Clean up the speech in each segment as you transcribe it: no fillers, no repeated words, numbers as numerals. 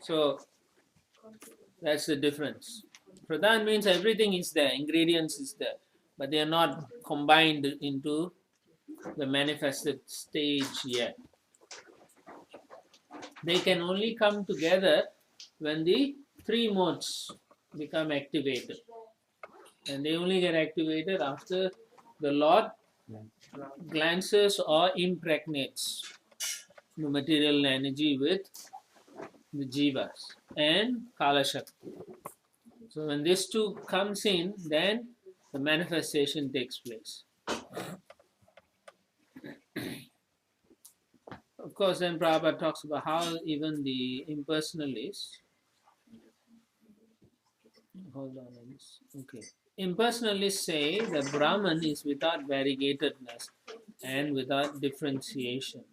So that's the difference. Pradhan means everything is there, ingredients is there, but they are not combined into the manifested stage yet. They can only come together when the three modes become activated. And they only get activated after the Lord glances or impregnates the material energy with the jivas and Kala Shakti. So when this two comes in, then the manifestation takes place. Of course, then Prabhupada talks about how even the impersonalists, hold on, okay. Impersonalists say that Brahman is without variegatedness and without differentiation.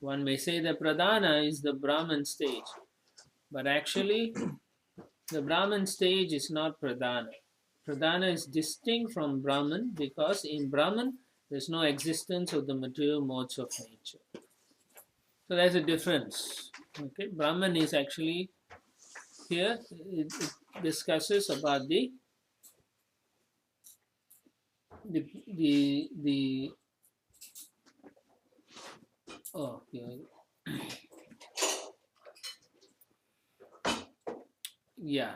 One may say that Pradhana is the Brahman stage, but actually the Brahman stage is not Pradhana. Pradhana is distinct from Brahman because in Brahman there is no existence of the material modes of nature. So there's a difference. Okay, Brahman is actually here. It discusses about the oh yeah.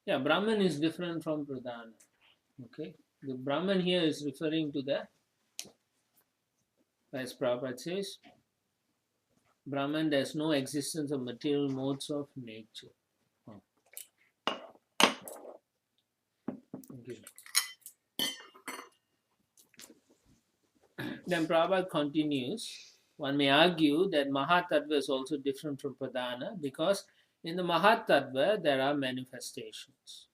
Yeah, Brahman is different from Pradhana. Okay, the Brahman here is referring to the, as Prabhupada says, Brahman, there's no existence of material modes of nature. Okay. Then Prabhupada continues, one may argue that Mahatattva is also different from Pradhana because in the Mahatattva there are manifestations.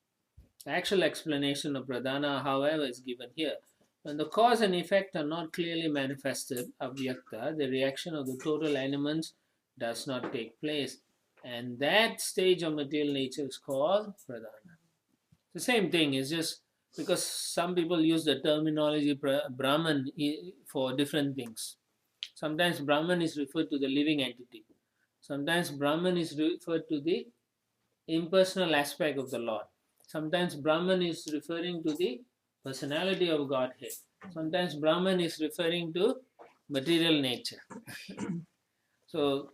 The actual explanation of Pradhana, however, is given here. When the cause and effect are not clearly manifested, avyakta, the reaction of the total elements does not take place. And that stage of material nature is called Pradhana. The same thing is just because some people use the terminology Brahman for different things. Sometimes Brahman is referred to the living entity. Sometimes Brahman is referred to the impersonal aspect of the Lord. Sometimes Brahman is referring to the personality of Godhead. Sometimes Brahman is referring to material nature. So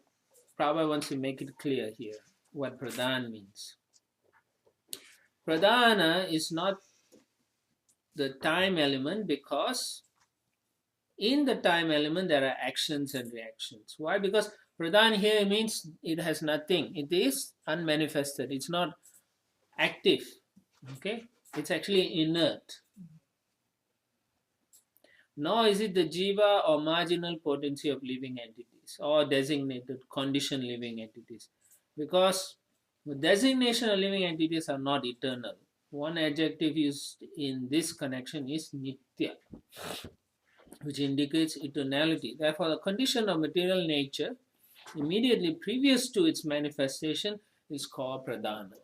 Prabhupada wants to make it clear here what Pradhan means. Pradhana is not the time element because in the time element there are actions and reactions. Why? Because Pradhan here means it has nothing. It is unmanifested. It's not active. Okay? It's actually inert. Nor is it the jiva or marginal potency of living entities or designated conditioned living entities. Because the designation of living entities are not eternal. One adjective used in this connection is nitya, which indicates eternality. Therefore, the condition of material nature immediately previous to its manifestation is called pradhana.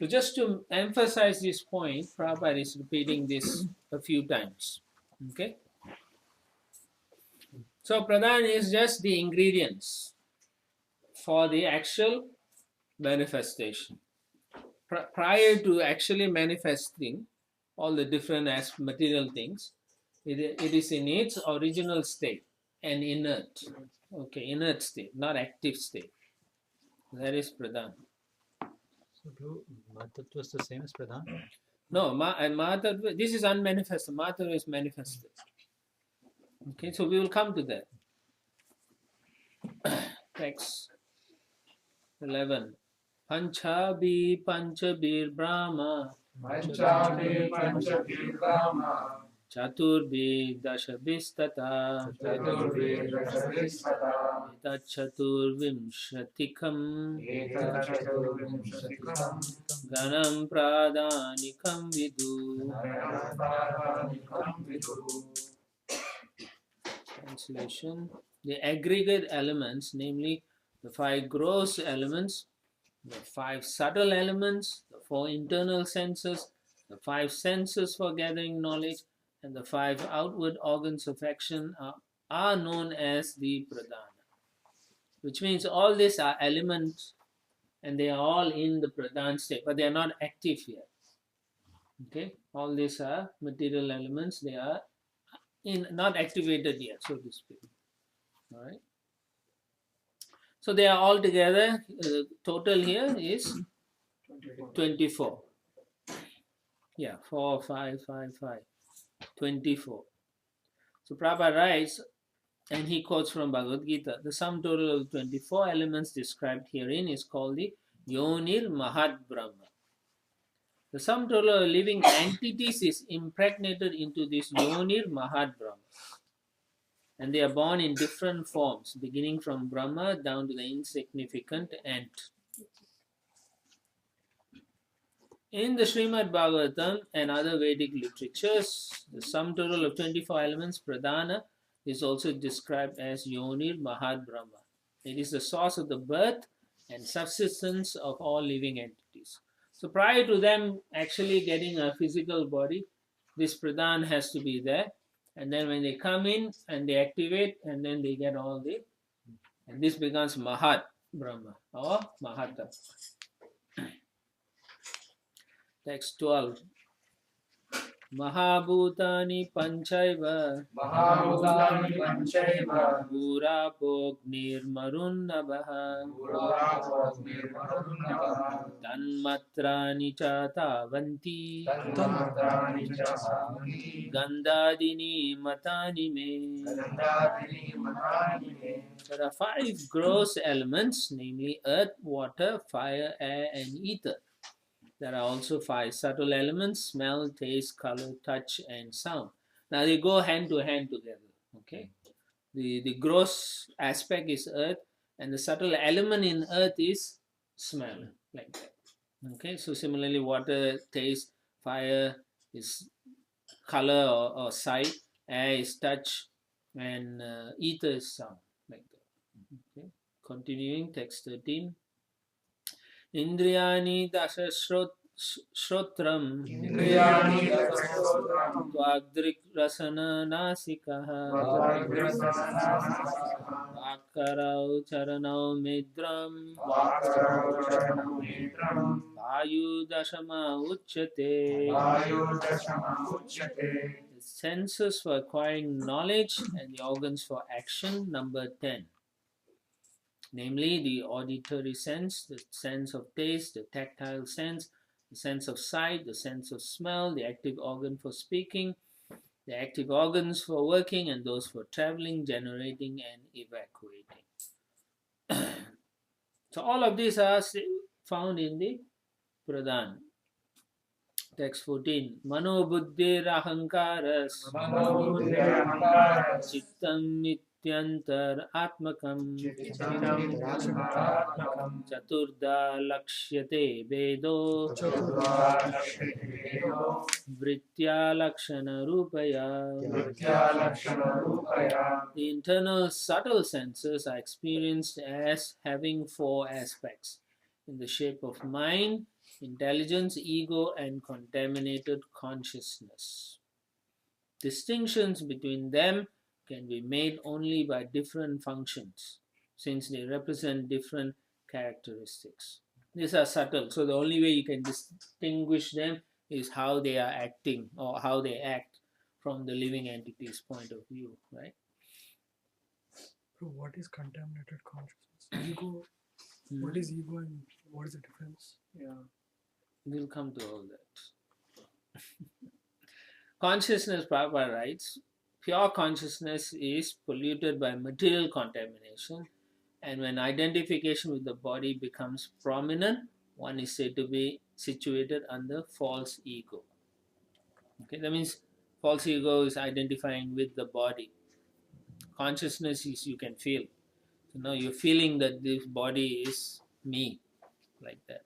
So just to emphasize this point, Prabhupada is repeating this a few times. Okay? So pradhana is just the ingredients for the actual manifestation. Prior to actually manifesting all the different material things, it is in its original state and inert. Okay, inert state, not active state. That is pradhan. So Mahatattva is the same as pradhan? No, Mahatattva, this is unmanifested. Mahatattva is manifested. Okay, so we will come to that. Text 11. Panchabi Panchabir Brahma Panchabi Panchabir Brahma Chaturbi Dashabhistata Chaturvi Dashabhistata Etachaturvimshatikam Etachaturvimshatikam Ganam Pradhanikam Vidu. Pradhanikam Vidu. Translation. The aggregate elements, namely the 5 gross elements, the 5 subtle elements, the 4 internal senses, the 5 senses for gathering knowledge, and the 5 outward organs of action are are known as the pradhana, which means all these are elements and they are all in the pradhan state, but they are not active yet. Okay, all these are material elements, they are not activated yet, so to speak. All right. So they are all together. Total here is 24. Yeah, 4, 5, 5, 5. 24. So Prabhupada writes, and he quotes from Bhagavad Gita, the sum total of 24 elements described herein is called the Yonir Mahad Brahma. The sum total of living entities is impregnated into this Yonir Mahad Brahma. And they are born in different forms, beginning from Brahma down to the insignificant ant. In the Srimad Bhagavatam and other Vedic literatures, the sum total of 24 elements, pradhana, is also described as Yonir Mahad Brahma. It is the source of the birth and subsistence of all living entities. So prior to them actually getting a physical body, this pradhan has to be there. And then when they come in and they activate, and then they get all the, and this becomes Mahad Brahma or Mahata. Text 12. Mahabhutani panchaiva Mahabhutani panchaiva Purapognirmarunnabaha Purapognirmarunnabaha Tanmatrani cha tavanti Tanmatrani cha savanti Gandhadini matani me. Gandhadini matani me. There are 5 gross elements, namely earth, water, fire, air, and ether. There are also 5 subtle elements, smell, taste, color, touch, and sound. Now they go hand to hand together. Okay. The gross aspect is earth, and the subtle element in earth is smell, like that. Okay. So similarly, water, taste, fire is color or sight, air is touch, and ether is sound, like that. Okay. Continuing, text 13. Indriyani dasha shrotram Indriyani dasastotram Tvagdrik rasana nasikaha Vakarau charanau midram Vakarau charanam netram Vayu dashama uchyate. Vayu dashama uchyate. The senses for acquiring knowledge and the organs for action, number 10. Namely, the auditory sense, the sense of taste, the tactile sense, the sense of sight, the sense of smell, the active organ for speaking, the active organs for working, and those for traveling, generating, and evacuating. So all of these are found in the Pradhan. Text 14. Mano buddhi rahankaras Chittam nityantar atmakam Chaturda lakshyate vedo Vritya lakshana rupaya. The internal subtle senses are experienced as having 4 aspects in the shape of mind, intelligence, ego, and contaminated consciousness. Distinctions between them can be made only by different functions, since they represent different characteristics. These are subtle, so the only way you can distinguish them is how they are acting or how they act from the living entity's point of view, right? So what is contaminated consciousness? Ego. What is ego and what is the difference? Yeah, we'll come to all that. Consciousness, Prabhupada writes, pure consciousness is polluted by material contamination, and when identification with the body becomes prominent, one is said to be situated under false ego. Okay, that means false ego is identifying with the body. Consciousness is you can feel. So now you're feeling that this body is me, like that.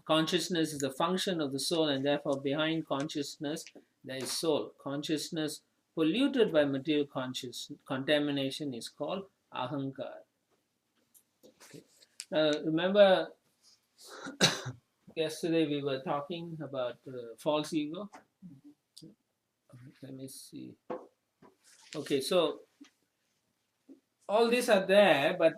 Consciousness is a function of the soul, and therefore behind consciousness there is soul. Consciousness polluted by material contamination is called ahankar. Okay. Remember yesterday we were talking about false ego. Let me see. Okay, so all these are there, but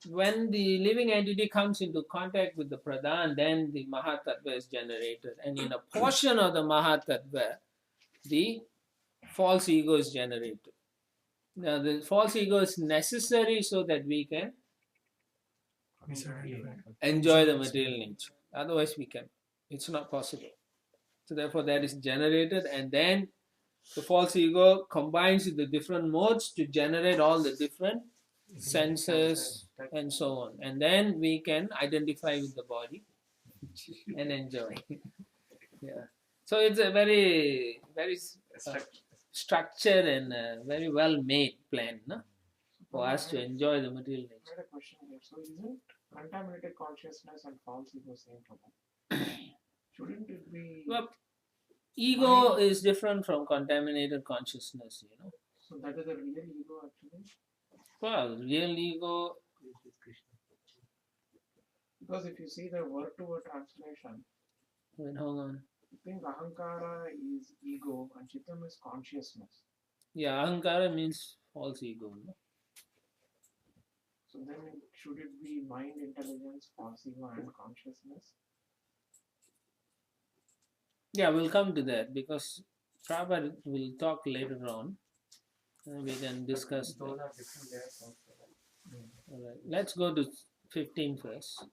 when the living entity comes into contact with the pradhan, then the mahatattva is generated, and in a portion of the mahatattva, the false ego is generated. Now, the false ego is necessary so that we can enjoy the material nature. Otherwise, it's not possible. So, therefore, that is generated, and then the false ego combines with the different modes to generate all the different senses and so on. And then we can identify with the body and enjoy. Yeah. So, it's a very, very structured and very well made plan, no? For us to enjoy the material I nature. had a question here. So isn't contaminated consciousness and false ego same Prabhu? Shouldn't it be? Well, ego is different from contaminated consciousness, you know. So that is a real ego actually? Well, real ego, Because if you see the word to word translation, wait, hold on. I think ahankara is ego and chittam is consciousness. Yeah, ahankara means false ego. No? So then should it be mind, intelligence, false ego and consciousness? Yeah, we'll come to that because Prabhupada will talk later on. And we can discuss that. Those are different layers also. All right. Let's go to 15 first.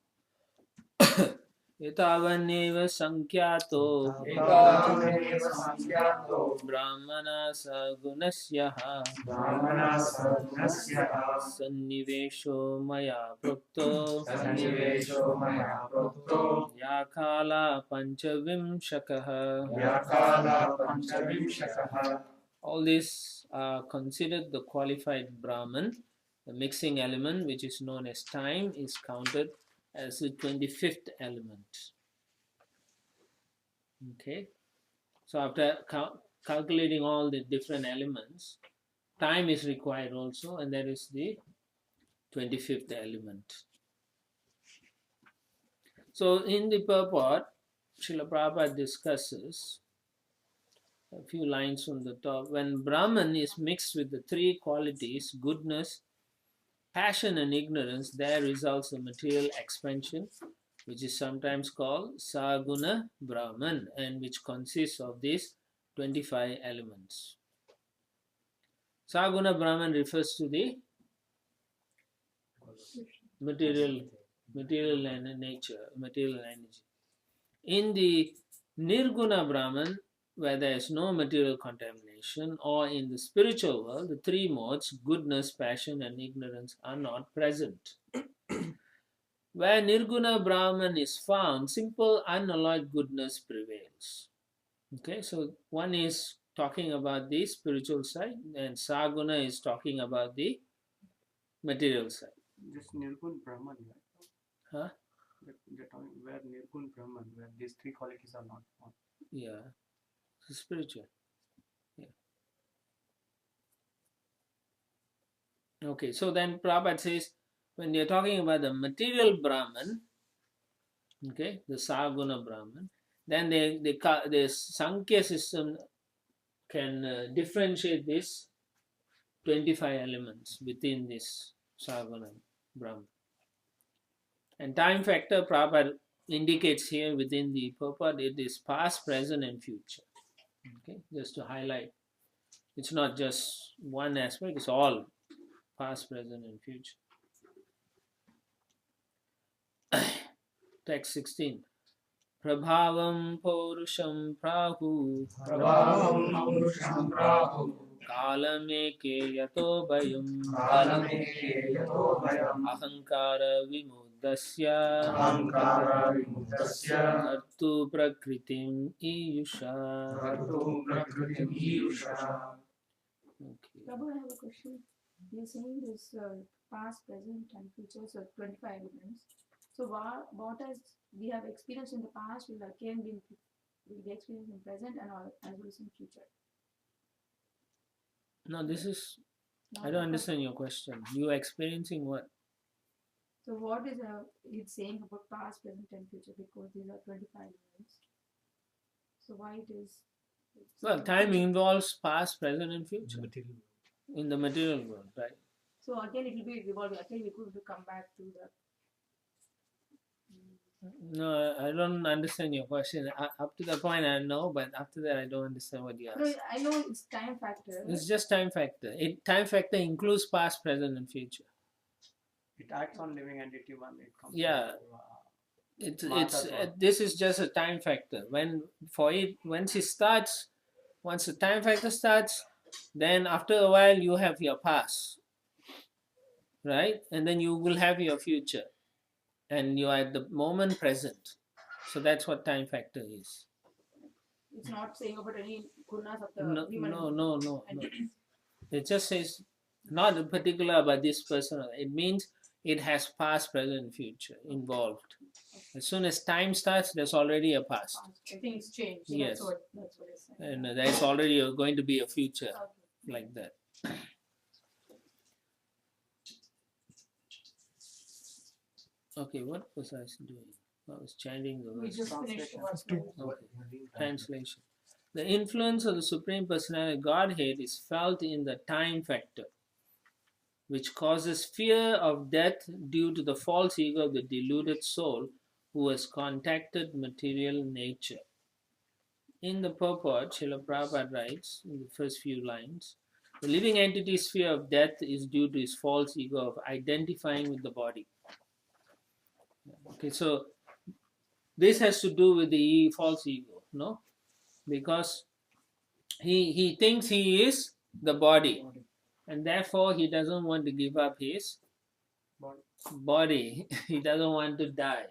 Etavaneva sankyato एतावदेव संज्ञातो brahmana sagunasyaha ब्राह्मणः सगुणस्य sannivesho maya prokto सन्निवेशो मया प्रोक्तो yakala panchavimshakaha. व्याकाल पञ्चविंशतः. All these are considered the qualified Brahman. The mixing element, which is known as time, is counted as the 25th element. Okay. So after calculating all the different elements, time is required also, and that is the 25th element. So in the purport, Srila Prabhupada discusses a few lines from the top. When Brahman is mixed with the three qualities, goodness, passion and ignorance, there results the material expansion, which is sometimes called Saguna Brahman, and which consists of these 25 elements. Saguna Brahman refers to the material and nature, material energy. In the Nirguna Brahman, where there is no material contamination, or in the spiritual world, the three modes, goodness, passion, and ignorance, are not present. Where Nirguna Brahman is found, simple unalloyed goodness prevails. Okay, so one is talking about the spiritual side, and Saguna is talking about the material side. This Nirgun Brahman, right? Huh? They're talking where Nirgun Brahman, where these three qualities are not found. Yeah, it's spiritual. Yeah. Okay, so then Prabhupada says, when you're talking about the material Brahman, okay, the Saguna Brahman, then the Sankhya system can differentiate these 25 elements within this Saguna Brahman. And time factor, Prabhupada indicates here within the purport, it is past, present, and future. Okay, just to highlight, it's not just one aspect, it's all past, present, and future. Text 16. Prabhavam Purusham Prahu प्रभावं पुरुषं प्राहुः Kalameke Yato Bayam कालमेके यतो भयम् Ahankara Vimuddasya अहङ्कारविमुक्तस्य Kartu Prakritim Iyusha. कर्तुं प्रकृतिम् ईयुषा. Okay. Prabhu, I have a question. You're saying this past, present, and future, so 25 elements. So what has we have experienced in the past will again be experienced in present and all as well as in future. No, this is, I Now, don't understand your question. You are experiencing what? So what is it saying about past, present, and future? Because these are 25 elements. So why it is Well, time involves past, present, and The future material. in the material world, right? So again, it will be revolving. Again, we could come back to the. No, I don't understand your question. Up to the point I know, but after that I don't understand what you No, asked. I know it's time factor. It's just time factor. Time factor includes past, present, and future. It acts on living entity when it comes Yeah. to It's Mahatattva. this is just a time factor. Once the time factor starts, then after a while you have your past, right? And then you will have your future, and you are at the moment present. So that's what time factor is. It's not saying about any gunas of the No, human no. entities. It just says not particular about this person. It means it has past, present, future involved. As soon as time starts, there's already a past, Things change. Yes. That's what it's saying. and there's already going to be a future Okay. like that. Okay, what was I doing? I was chanting the We verse. just finished the verse. Okay. Translation. The influence of the Supreme Personality Godhead is felt in the time factor, which causes fear of death due to the false ego of the deluded soul who has contacted material nature. In the purport, Srila Prabhupada writes in the first few lines, the living entity's fear of death is due to his false ego of identifying with the body. Okay, so this has to do with the false ego, no? Because he thinks he is the body, and therefore he doesn't want to give up his body. He doesn't want to die.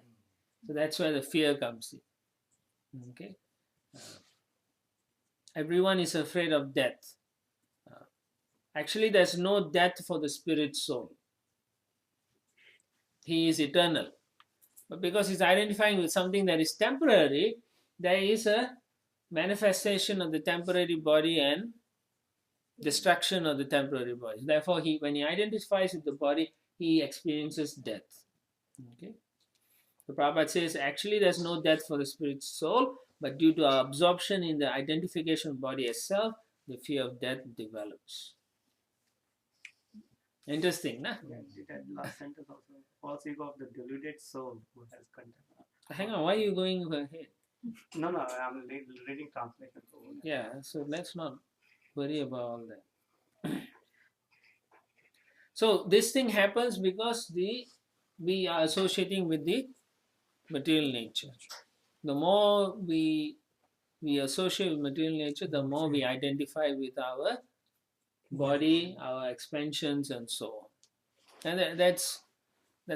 So that's where the fear comes in. Okay, everyone is afraid of death. Actually, there's no death for the spirit soul. He is eternal. But because he's identifying with something that is temporary, there is a manifestation of the temporary body and destruction of the temporary body. Therefore, when he identifies with the body, he experiences death. Okay. The Prabhupada says, actually, there's no death for the spirit soul, but due to our absorption in the identification of body as self, the fear of death develops. Interesting, nah? Yeah, it had last sentence also. False ego of the deluded soul who has contempt. Hang on, why are you going ahead? No, I'm reading translation. Yeah, so let's not worry about all that. So this thing happens because we are associating with the material nature. The more we associate with material nature, the more we identify with our body, our expansions, and so on. And that's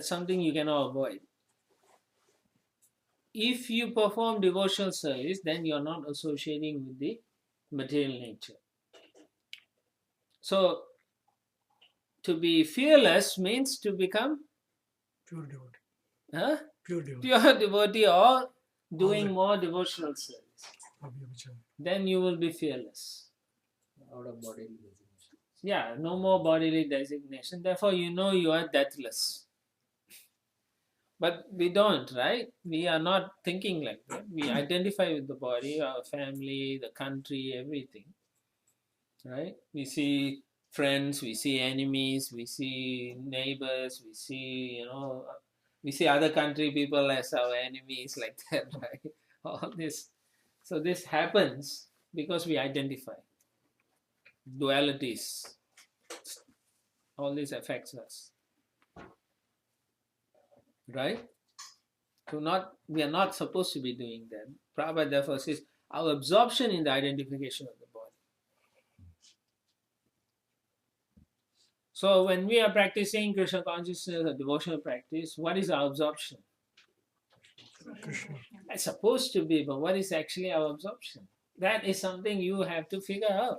something you cannot avoid. If you perform devotional service, then you're not associating with the material nature. So to be fearless means to become Pure devotee. huh? Pure devotee. Pure devotee or doing more devotional service. Abhyabhachana. Then you will be fearless. Out of bodily designation. Yeah, no more bodily designation. Therefore, you are deathless. But we don't, right? We are not thinking like that. We identify with the body, our family, the country, everything. Right? We see friends, we see enemies, we see neighbors, we see other country people as our enemies, like that, right? All this. So this happens because we identify. Dualities. All this affects us. Right? So we are not supposed to be doing that. Prabhupada therefore says our absorption in the identification of the body. So when we are practicing Krishna consciousness or devotional practice, what is our absorption? Krishna. It's supposed to be, but what is actually our absorption? That is something you have to figure out.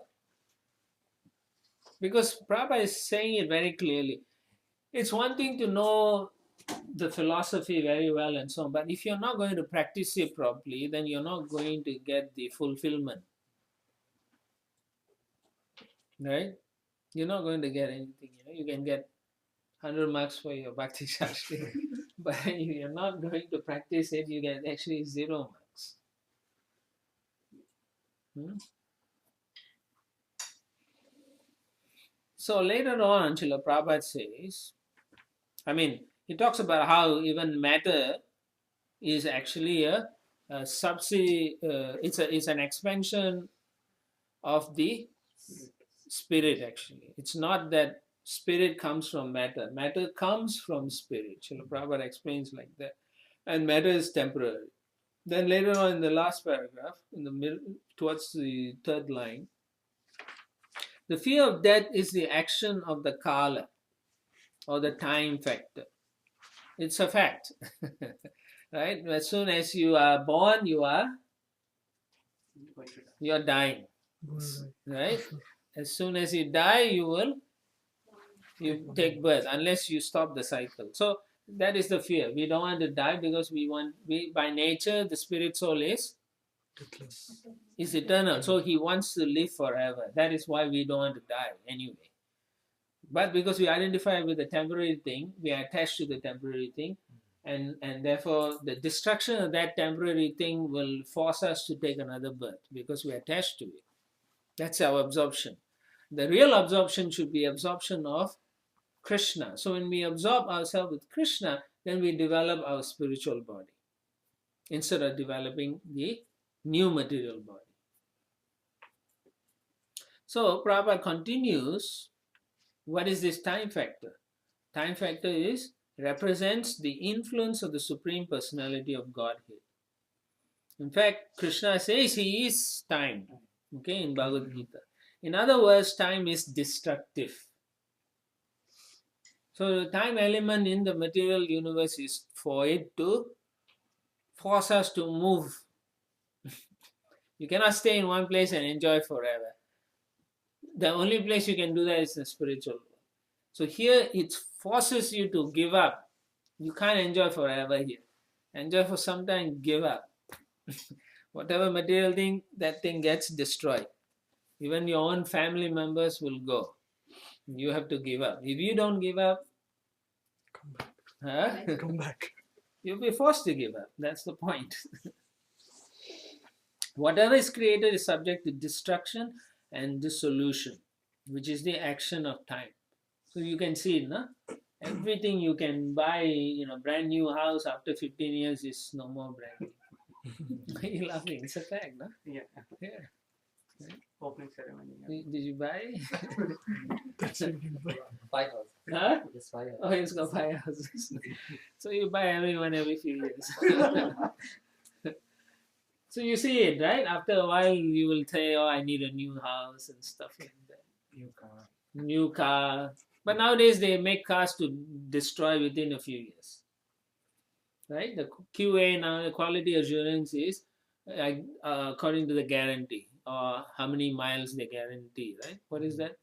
Because Prabhupada is saying it very clearly. It's one thing to know the philosophy very well and so on, but if you're not going to practice it properly, then you're not going to get the fulfillment. Right? You're not going to get anything. You can get 100 marks for your Bhakti Shastri, but if you're not going to practice it, you get actually 0 marks. So later on, Srila Prabhupada says, he talks about how even matter is actually a subsidy, it's an expansion of the spirit actually. It's not that spirit comes from matter. Matter comes from spirit. Srila Prabhupada explains like that. And matter is temporary. Then later on in the last paragraph, in the middle, towards the third line, the fear of death is the action of the kala or the time factor. It's a fact. Right? As soon as you are born, you are dying. Right? As soon as you die, you take birth unless you stop the cycle. So that is the fear. We don't want to die because we by nature the spirit soul is eternal. So he wants to live forever. That is why we don't want to die anyway. But because we identify with the temporary thing, we are attached to the temporary thing, and therefore the destruction of that temporary thing will force us to take another birth because we are attached to it. That's our absorption. The real absorption should be absorption of Krishna. So when we absorb ourselves with Krishna, then we develop our spiritual body instead of developing the new material body. So Prabhupada continues, what is this time factor? Time factor represents the influence of the Supreme Personality of Godhead. In fact, Krishna says he is time, okay, in Bhagavad Gita. In other words, time is destructive. So the time element in the material universe is for it to force us to move. You cannot stay in one place and enjoy forever. The only place you can do that is the spiritual world. So here it forces you to give up. You can't enjoy forever here. Enjoy for some time, give up. Whatever material thing, that thing gets destroyed. Even your own family members will go. You have to give up. If you don't give up, Come back. You'll be forced to give up. That's the point. Whatever is created is subject to destruction and dissolution, which is the action of time. So you can see, no? Everything you can buy, brand new house after 15 years is no more brand new. Why are you laughing? It's a fact, no? Yeah. Yeah. Opening ceremony. Did you buy? That's it. Buy house. Huh? Just buy house. Oh, he's got 5 houses. So you buy everyone every few years. So you see it, right? After a while, you will say, "Oh, I need a new house and stuff like that." New car. But nowadays they make cars to destroy within a few years, right? The QA now, the quality assurance is according to the guarantee or how many miles they guarantee, right? What is that?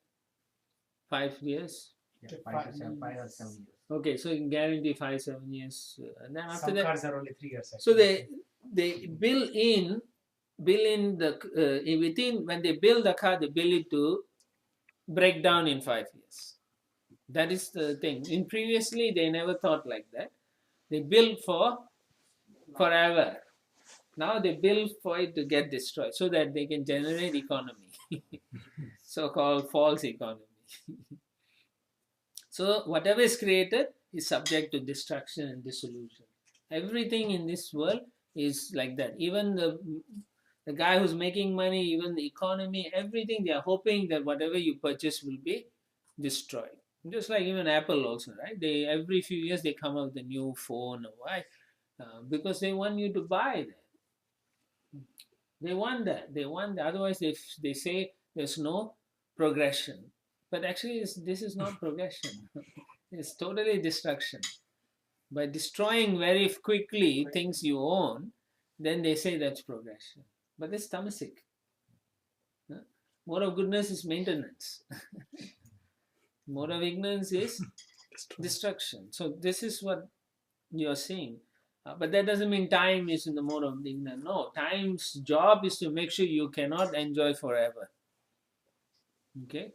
5 years. Yeah, 5 or 7 years. Okay, so you can guarantee 5-7 years, and then after Some that, cars are only 3 years. so actually. they build in the within when they build the car, they build it to break down in 5 years. That is the thing. In previously, they never thought like that. They build for forever. Now they build for it to get destroyed so that they can generate economy, so-called false economy. So whatever is created is subject to destruction and dissolution. Everything in this world is like that. Even the guy who's making money, even the economy, everything, they are hoping that whatever you purchase will be destroyed. Just like even Apple also, right? They every few years they come up with a new phone. Why? Because they want you to buy that. They want that. They want that. Otherwise, they say there's no progression. But actually, this is not progression. It's totally destruction. By destroying very quickly things you own, then they say that's progression. But it's tamasic. More of goodness is maintenance. More of ignorance is destruction. So this is what you're seeing. But that doesn't mean time is in the mode of ignorance. No, time's job is to make sure you cannot enjoy forever. Okay?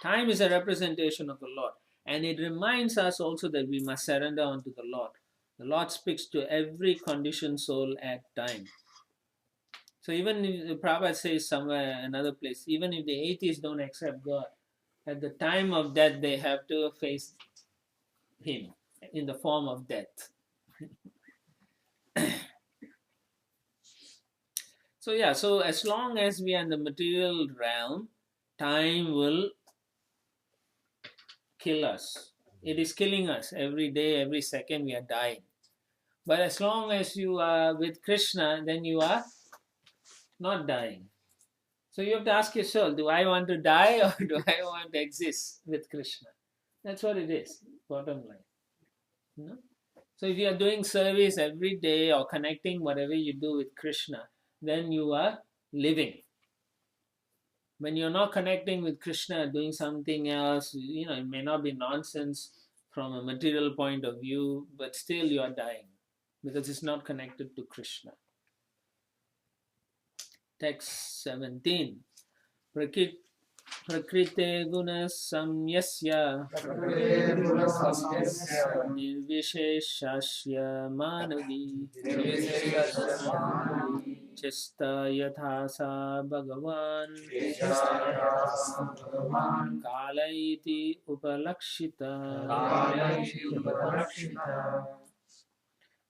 Time is a representation of the Lord. And it reminds us also that we must surrender unto the Lord. The Lord speaks to every conditioned soul at time. So even if Prabhupada says somewhere, another place, even if the atheists don't accept God, at the time of death they have to face Him in the form of death. So yeah, so as long as we are in the material realm, time will kill us. It is killing us every day, every second we are dying. But as long as you are with Krishna, then you are not dying. So you have to ask yourself, do I want to die or do I want to exist with Krishna? That's what it is, bottom line. You know? So if you are doing service every day or connecting whatever you do with Krishna, then you are living. When you're not connecting with Krishna, doing something else, it may not be nonsense from a material point of view, but still you are dying because it's not connected to Krishna. Text 17. Prakrite guna samyasya nirvisheshasya manavi chista yatha sa bhagavan kala iti upalakshita.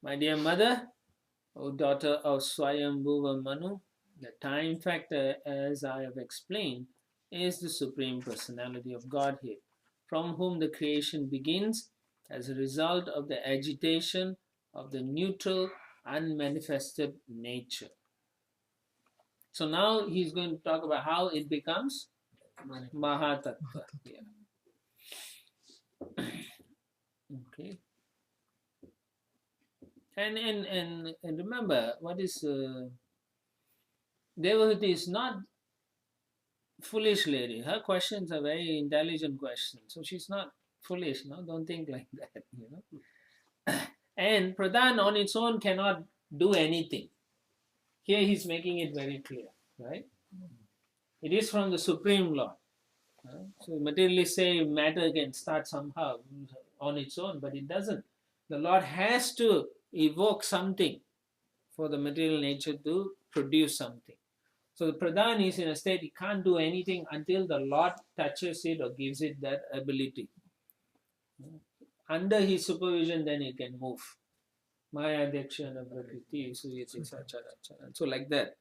My dear mother, O daughter of Swayambhuva Manu, the time factor, as I have explained, is the Supreme Personality of Godhead, from whom the creation begins as a result of the agitation of the neutral, unmanifested nature. So now he's going to talk about how it becomes Mahatattva. Yeah. Okay. And remember, what is Devahati is not foolish lady. Her questions are very intelligent questions. So she's not foolish, no? Don't think like that, And Pradhan on its own cannot do anything. Here he's making it very clear, right? It is from the Supreme Lord. So materialists say matter can start somehow on its own, but it doesn't. The Lord has to evoke something for the material nature to produce something. So the Pradhan is in a state he can't do anything until the Lord touches it or gives it that ability. Under his supervision, then it can move. Maya Dekshana Prakriti, Suyati Sachara. So like that.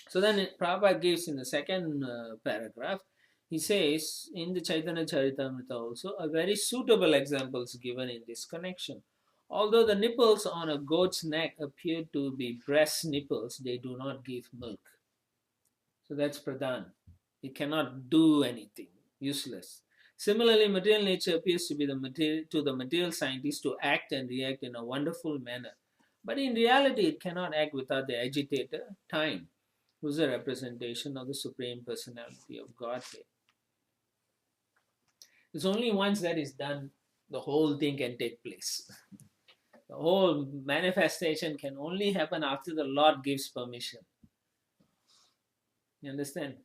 So then Prabhupada gives in the second paragraph, he says in the Chaitanya Charitamrita also, a very suitable example is given in this connection. Although the nipples on a goat's neck appear to be breast nipples, they do not give milk. So that's Pradhan. It cannot do anything, useless. Similarly, material nature appears to be to the material scientist to act and react in a wonderful manner. But in reality, it cannot act without the agitator, time, who is a representation of the Supreme Personality of Godhead. It's only once that is done, the whole thing can take place. The whole manifestation can only happen after the Lord gives permission. You understand?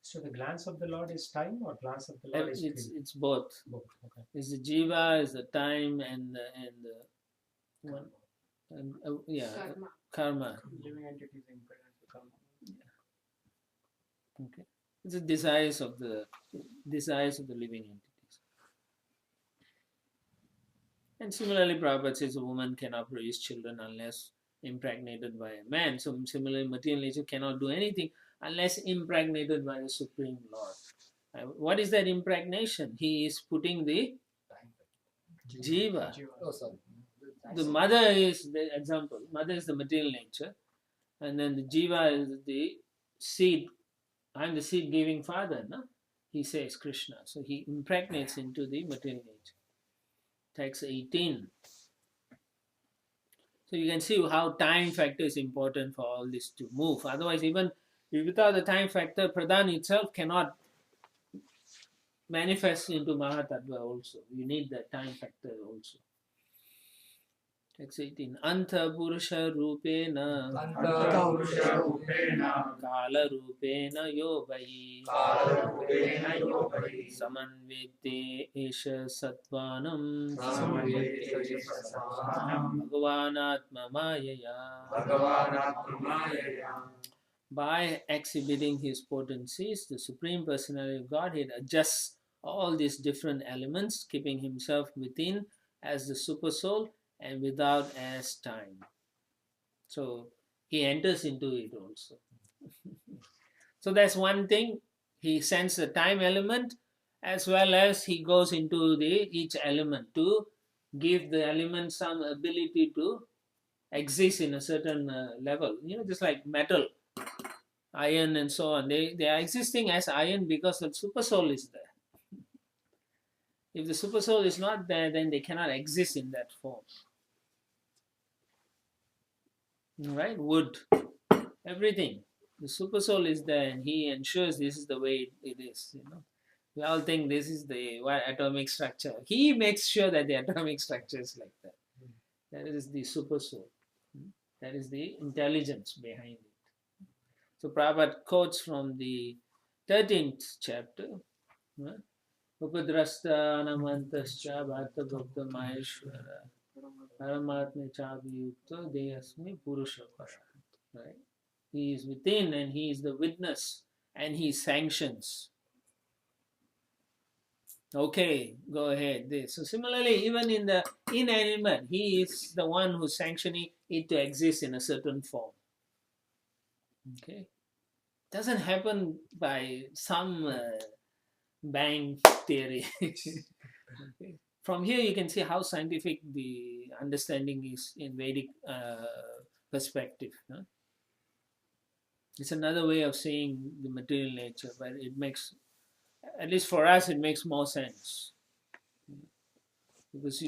So the glance of the Lord is time, or glance of the Lord is it's both. both? Okay. It's the jiva, is the time, and the one, and, karma. Living entities impedance to karma. Okay, it's the desires of the living entities. And similarly, Prabhupada says a woman cannot produce children unless impregnated by a man. So similarly, material nature cannot do anything unless impregnated by the Supreme Lord. What is that impregnation? He is putting the jiva. Oh, sorry. The mother is the example. Mother is the material nature, and then the jiva is the seed. I'm the seed giving father, no? He says Krishna. So he impregnates into the material nature. Text 18. So you can see how time factor is important for all this to move. Otherwise, even without the time factor, Pradhan itself cannot manifest into Mahatattva also. You need the time factor also. Text 18. Anta Purusha Rupena Kala Rupena Yogai Samanvete Esha Sattvanam Bhagavanatma Mayaya by exhibiting his potencies, the Supreme Personality of Godhead adjusts all these different elements, keeping himself within as the super soul and without as time. So he enters into it also. So that's one thing. He sends the time element as well as he goes into each element to give the element some ability to exist in a certain level. Just like metal, iron and so on. They are existing as iron because the super soul is there. If the super soul is not there, then they cannot exist in that form. Right? Wood, everything. The super soul is there and he ensures this is the way it is. We all think this is the atomic structure. He makes sure that the atomic structure is like that. That is the super soul. That is the intelligence behind it. So Prabhupada quotes from the 13th chapter. Upadrasta anamantascha bhata bhakta maheshwara paramatma chabhiyukta deyasmi purusha para. Right? He is within and he is the witness and he sanctions. Okay, go ahead. So similarly, even in the inanimate, he is the one who's sanctioning it to exist in a certain form. Okay, doesn't happen by some bang theory. Okay. From here, you can see how scientific the understanding is in Vedic perspective. Huh? It's another way of seeing the material nature, but it makes, at least for us, it makes more sense. Because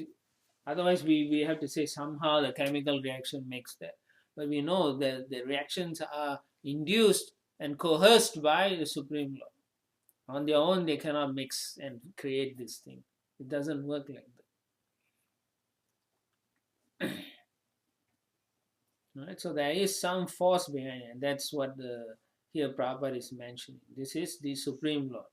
otherwise we have to say somehow the chemical reaction makes that. But we know that the reactions are induced and coerced by the Supreme Law. On their own, they cannot mix and create this thing. It doesn't work like that. Right? So there is some force behind it. And that's what here Prabhupada is mentioning. This is the Supreme Lord.